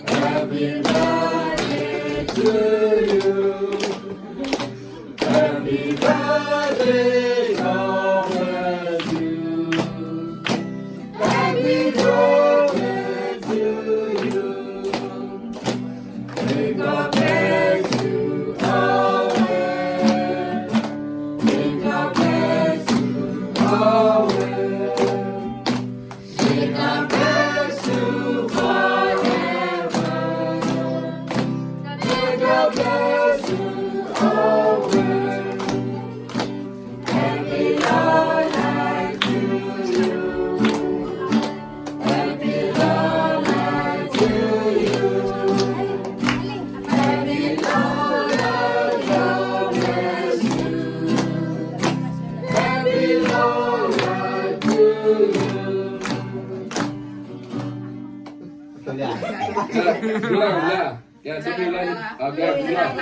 Happy birthday to you. Happy birthday, Thomas, you. Happy birthday to you. May God bless you always. May God bless you always. May God bless you forever. May God bless you always. Happy long life to you. Happy long life to you. Happy long life, God bless you. Happy long life to you. Ulang. Ya, sambil lagi. Agak ulang.